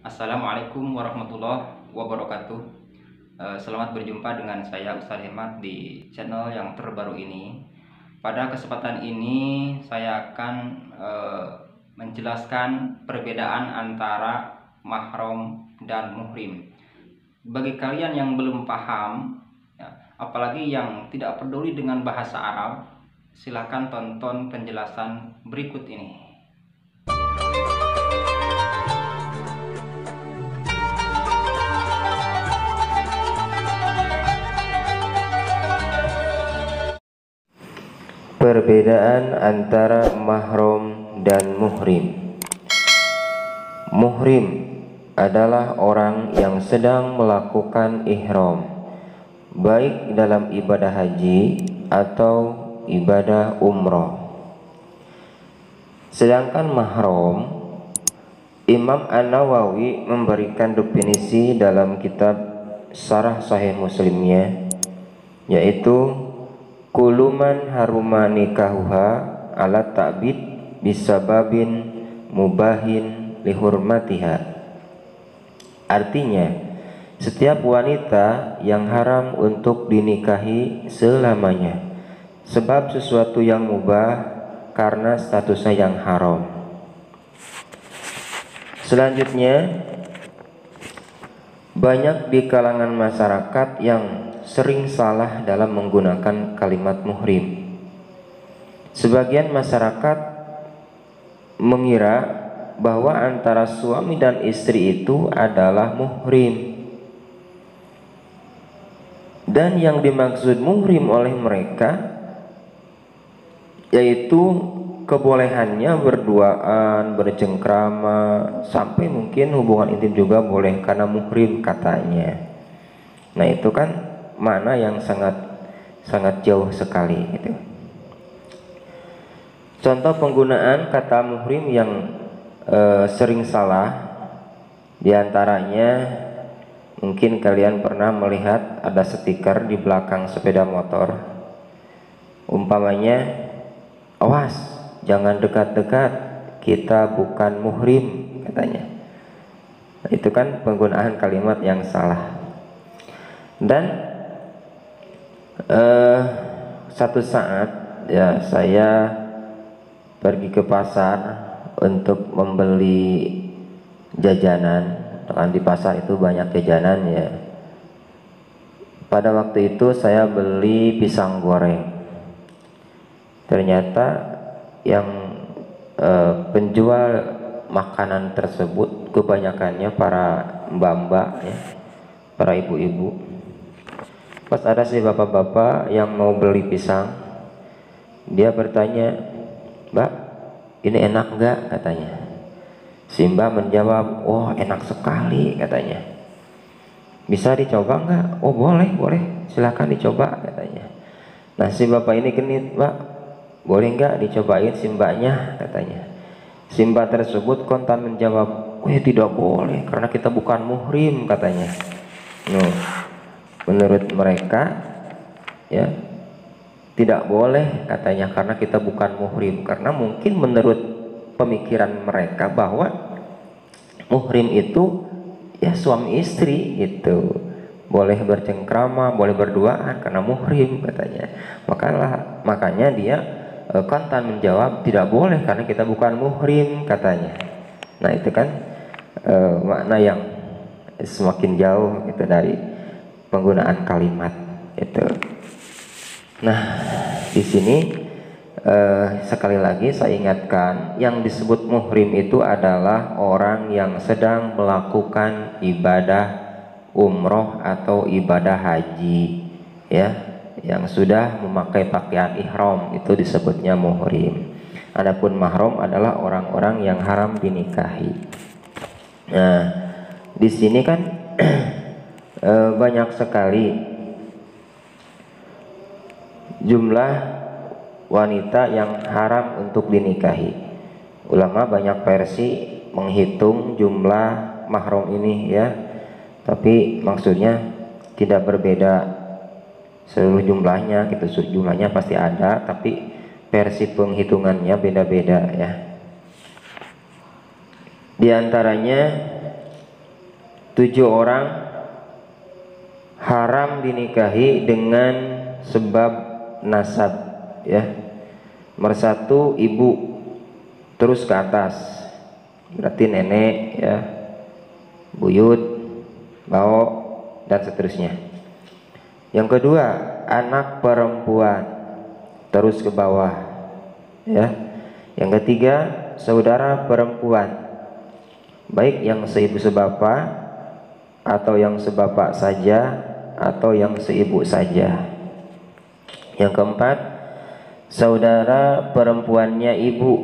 Assalamualaikum warahmatullahi wabarakatuh. Selamat berjumpa dengan saya Ustaz Hemat di channel yang terbaru ini. Pada kesempatan ini saya akan menjelaskan perbedaan antara mahram dan muhrim. Bagi kalian yang belum paham, ya, apalagi yang tidak peduli dengan bahasa Arab, silakan tonton penjelasan berikut ini. Perbedaan antara mahram dan muhrim. Muhrim adalah orang yang sedang melakukan ihram, baik dalam ibadah haji atau ibadah umroh. Sedangkan mahram, Imam An-Nawawi memberikan definisi dalam kitab Syarah Sahih Muslimnya, yaitu kuluman haruma nikahuha ala ta'bid bisababin mubahin lihurmatiha. Artinya, setiap wanita yang haram untuk dinikahi selamanya sebab sesuatu yang mubah karena statusnya yang haram. Selanjutnya, banyak di kalangan masyarakat yang sering salah dalam menggunakan kalimat muhrim. Sebagian masyarakat mengira bahwa antara suami dan istri itu adalah muhrim, dan yang dimaksud muhrim oleh mereka yaitu kebolehannya berduaan, bercengkrama, sampai mungkin hubungan intim juga boleh karena muhrim katanya. Nah, itu kan mana yang sangat jauh sekali gitu. Contoh penggunaan kata muhrim yang sering salah, diantaranya mungkin kalian pernah melihat ada stiker di belakang sepeda motor, umpamanya, awas jangan dekat-dekat, kita bukan muhrim katanya. Nah, itu kan penggunaan kalimat yang salah. Dan satu saat ya saya pergi ke pasar untuk membeli jajanan. Kan di pasar itu banyak jajanan ya. Pada waktu itu saya beli pisang goreng. Ternyata yang penjual makanan tersebut kebanyakannya para mbak-mbak ya, para ibu-ibu. Pas ada si bapak-bapak yang mau beli pisang, dia bertanya, "Mbak, ini enak enggak?" katanya. Si mbak menjawab, "Oh, enak sekali," katanya. "Bisa dicoba enggak?" "Oh, boleh, silakan dicoba," katanya. Nah, si bapak ini genit, "Mbak, boleh enggak dicobain si mbaknya?" katanya. Si mbak tersebut kontan menjawab, "Oh, ya tidak boleh karena kita bukan muhrim," katanya. Menurut mereka ya tidak boleh katanya karena kita bukan muhrim, karena mungkin menurut pemikiran mereka bahwa muhrim itu ya suami istri gitu, boleh bercengkrama, boleh berduaan karena muhrim katanya. Makanya dia kontan menjawab tidak boleh karena kita bukan muhrim katanya. Nah, itu kan makna yang semakin jauh gitu dari penggunaan kalimat itu. Nah, di sini sekali lagi saya ingatkan, yang disebut muhrim itu adalah orang yang sedang melakukan ibadah umroh atau ibadah haji ya, yang sudah memakai pakaian ihram, itu disebutnya muhrim. Adapun mahram adalah orang-orang yang haram dinikahi. Nah, di sini kan banyak sekali jumlah wanita yang haram untuk dinikahi. Ulama banyak versi menghitung jumlah mahram ini ya, tapi maksudnya tidak berbeda seluruh jumlahnya gitu. Jumlahnya pasti ada, tapi versi penghitungannya beda-beda ya. Di antaranya 7 orang haram dinikahi dengan sebab nasab, ya. Nomor 1 ibu, terus ke atas berarti nenek, ya, buyut, bau, dan seterusnya. Yang kedua anak perempuan, terus ke bawah, ya. Yang ketiga saudara perempuan, baik yang seibu sebapak atau yang sebapak saja atau yang seibu saja. Yang keempat saudara perempuannya ibu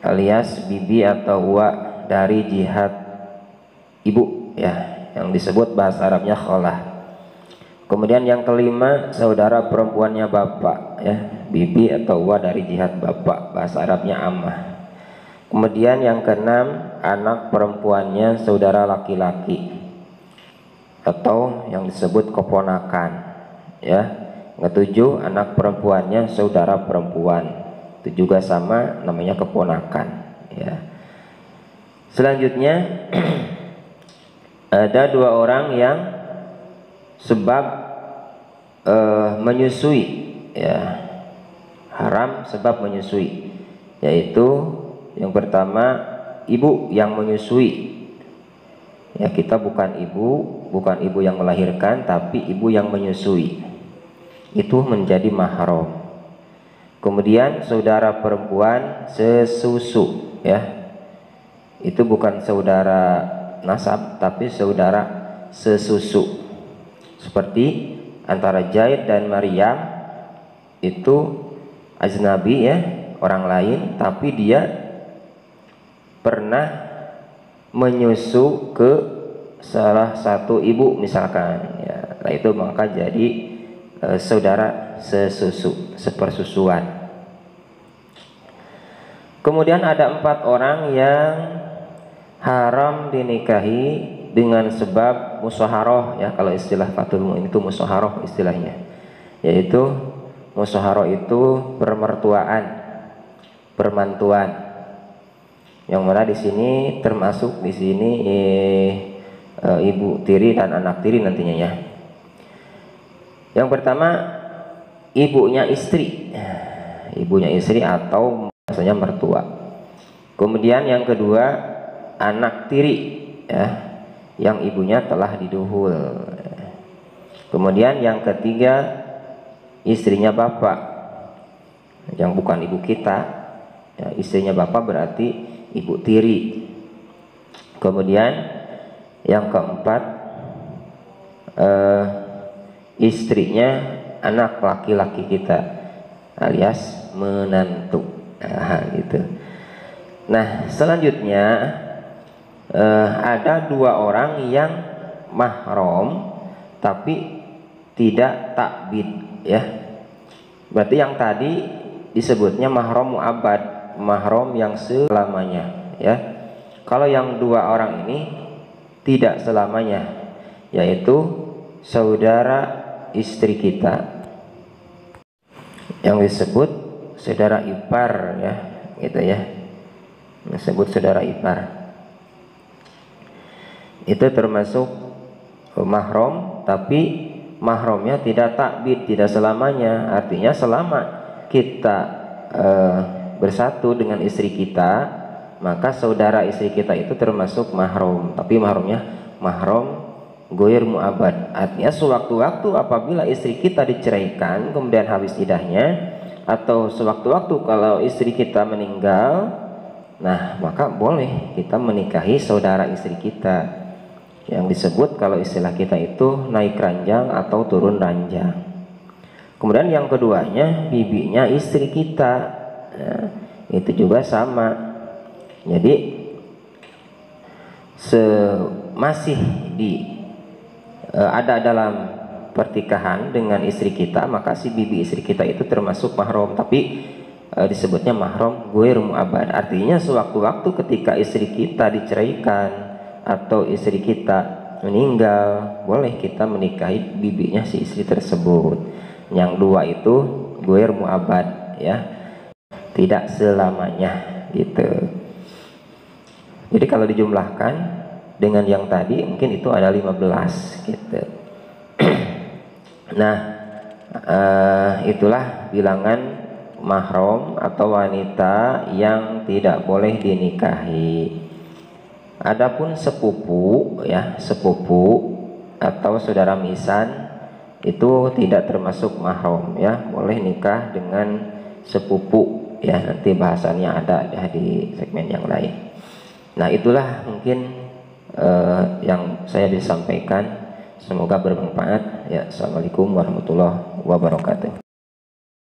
alias bibi atau uwa dari jihad ibu, ya, yang disebut bahasa Arabnya kholah. Kemudian yang kelima saudara perempuannya bapak, ya, bibi atau uwa dari jihad bapak, bahasa Arabnya ammah. Kemudian yang keenam anak perempuannya saudara laki-laki atau yang disebut keponakan, ya. Yang ketujuh anak perempuannya saudara perempuan, itu juga sama namanya keponakan, ya. Selanjutnya ada 2 orang yang sebab menyusui, ya, haram sebab menyusui, yaitu yang pertama ibu yang menyusui, ya, kita bukan ibu yang melahirkan, tapi ibu yang menyusui, itu menjadi mahram. Kemudian saudara perempuan sesusu, ya, itu bukan saudara nasab tapi saudara sesusu, seperti antara Zaid dan Maryam, itu ajnabi, ya, orang lain, tapi dia pernah menyusu ke salah satu ibu misalkan, ya. Nah itu maka jadi saudara sesusu, sepersusuan. Kemudian ada 4 orang yang haram dinikahi dengan sebab musyaharah, ya, kalau istilah Fathul Mu'in itu musyaharah istilahnya, yaitu musyaharah itu permantuan, yang mana di sini termasuk di sini ibu tiri dan anak tiri nantinya, ya. Yang pertama ibunya istri atau biasanya mertua. Kemudian yang kedua anak tiri, ya, yang ibunya telah diduhul. Kemudian yang ketiga istrinya bapak yang bukan ibu kita, ya, istrinya bapak berarti ibu tiri. Kemudian yang keempat istrinya anak laki-laki kita alias menantu, gitu. Nah selanjutnya ada 2 orang yang mahram tapi tidak takbid, ya. Berarti yang tadi disebutnya mahram mu'abbad, mahram yang selamanya, ya. Kalau yang 2 orang ini tidak selamanya, yaitu saudara istri kita yang disebut saudara ipar, ya, gitu, ya, disebut saudara ipar. Itu termasuk mahram, tapi mahramnya tidak takbid, tidak selamanya. Artinya selama kita bersatu dengan istri kita, maka saudara istri kita itu termasuk mahram, tapi mahramnya mahram goir mu'abad. Artinya sewaktu-waktu apabila istri kita diceraikan kemudian habis iddahnya, atau sewaktu-waktu kalau istri kita meninggal, nah maka boleh kita menikahi saudara istri kita, yang disebut kalau istilah kita itu naik ranjang atau turun ranjang. Kemudian yang keduanya bibinya istri kita, nah, itu juga sama. Jadi masih ada dalam pertikahan dengan istri kita, maka si bibi istri kita itu termasuk mahram, tapi disebutnya mahram ghair mu'abbad. Artinya sewaktu-waktu ketika istri kita diceraikan atau istri kita meninggal, boleh kita menikahi bibinya si istri tersebut. Yang 2 itu ghair mu'abbad, ya, tidak selamanya, gitu. Jadi kalau dijumlahkan dengan yang tadi mungkin itu ada 15 gitu. Nah, itulah bilangan mahram atau wanita yang tidak boleh dinikahi. Adapun sepupu ya, sepupu atau saudara misan itu tidak termasuk mahram ya, boleh nikah dengan sepupu ya, nanti bahasannya ada ya di segmen yang lain. Nah, itulah mungkin yang saya bisa sampaikan, semoga bermanfaat ya. Assalamualaikum warahmatullahi wabarakatuh.